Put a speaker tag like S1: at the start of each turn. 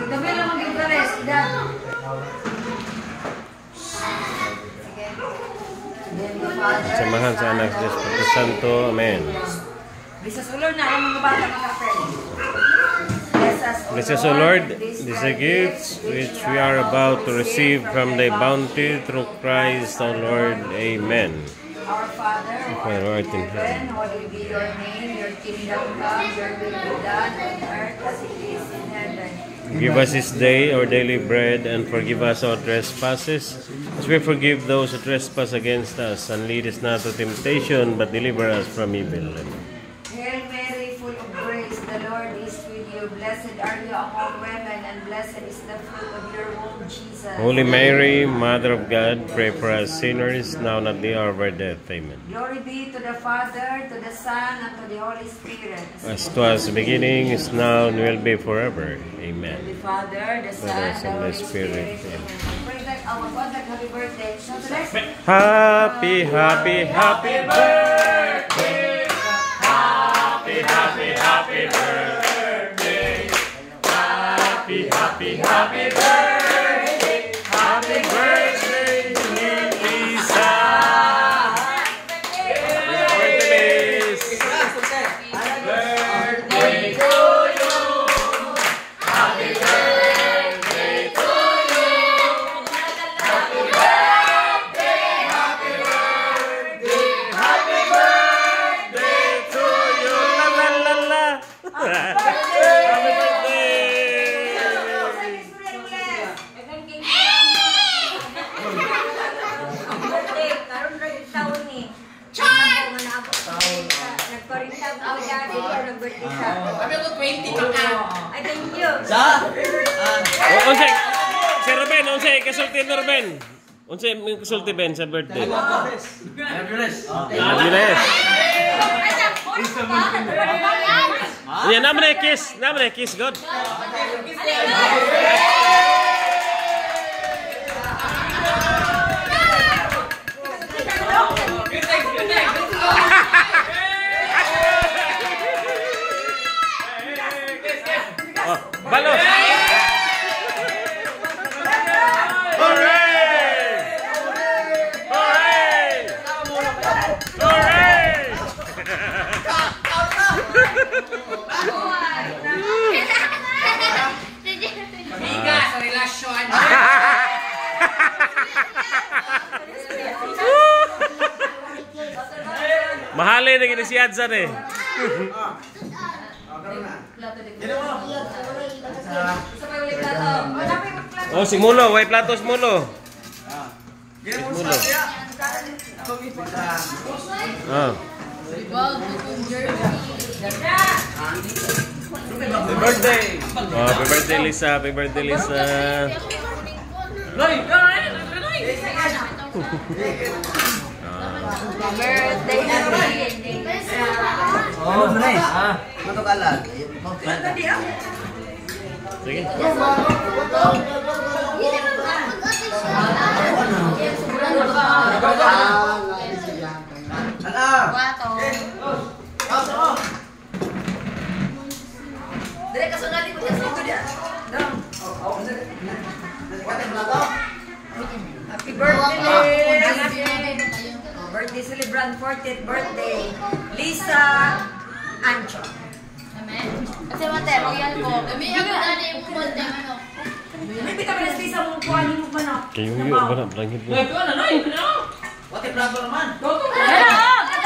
S1: Dami lang mag-interest.
S2: Samahan sa anak Diyos Pati Santo. Amen. Bless us, O Lord, these are gifts which we are about to receive from thy bounty through Christ our Lord. Amen.
S1: Our Father,
S2: who art in heaven,
S1: hallowed be your name, your kingdom come, your will be done on earth as it is in heaven.
S2: Give us this day our daily bread, and forgive us our trespasses, as we forgive those who trespass against us. And lead us not to temptation, but deliver us from evil.
S1: Hail Mary, full of grace, the Lord is with you. Blessed are you among women, and blessed is the fruit of your womb, Jesus.
S2: Holy Mary, Mother of God, pray for us sinners, now and at the hour of our death. Amen.
S1: Glory be to the Father, to the Son, and to the Holy Spirit.
S2: As it was in the beginning, is now, and will be forever. Amen.
S1: The Father, the Son, and the Holy Spirit. Pray that our Father, happy birthday.
S2: Happy, happy, happy birthday. Happy, happy, happy birthday. Happy, happy, happy birthday. Happy birthday to Lisa. Happy birthday, Miss. Birthday to you. Happy birthday to you. Happy birthday, happy birthday, happy birthday to you. La la la la. Happy birthday.
S1: Kami ko 20 pa ka. Ay, thank you.
S2: Unsay, si Ruben, unsay kasulti ni Ruben? Unsay kasulti Ben sa birthday? Happiness. Yan naman na kiss, God. Balos! Hooray! Hooray! Hooray!
S1: Amiga sa relasyon.
S2: Mahalin na ginisiyad sa eh. Oh, si Mulo, way plato si Mulo. Mulo. Ah. Happy birthday. Oh, happy birthday Lisa, happy birthday Lisa.
S1: Birthday Lisa.
S3: Oh, nice. Matukalan.
S2: Sige.
S1: Dire kasunali ko dia. Happy birthday. Birthday celebrant 40th birthday. Lisa Ancho.
S4: Amen. Kasi mate, royal ko. Kami ang dali mo konti ano.
S1: Hindi ka bilas Lisa mong kuhanin mo pa na.
S2: Kayo yun, wala, langit mo.
S1: Ano?
S3: What a problem naman.
S1: Go.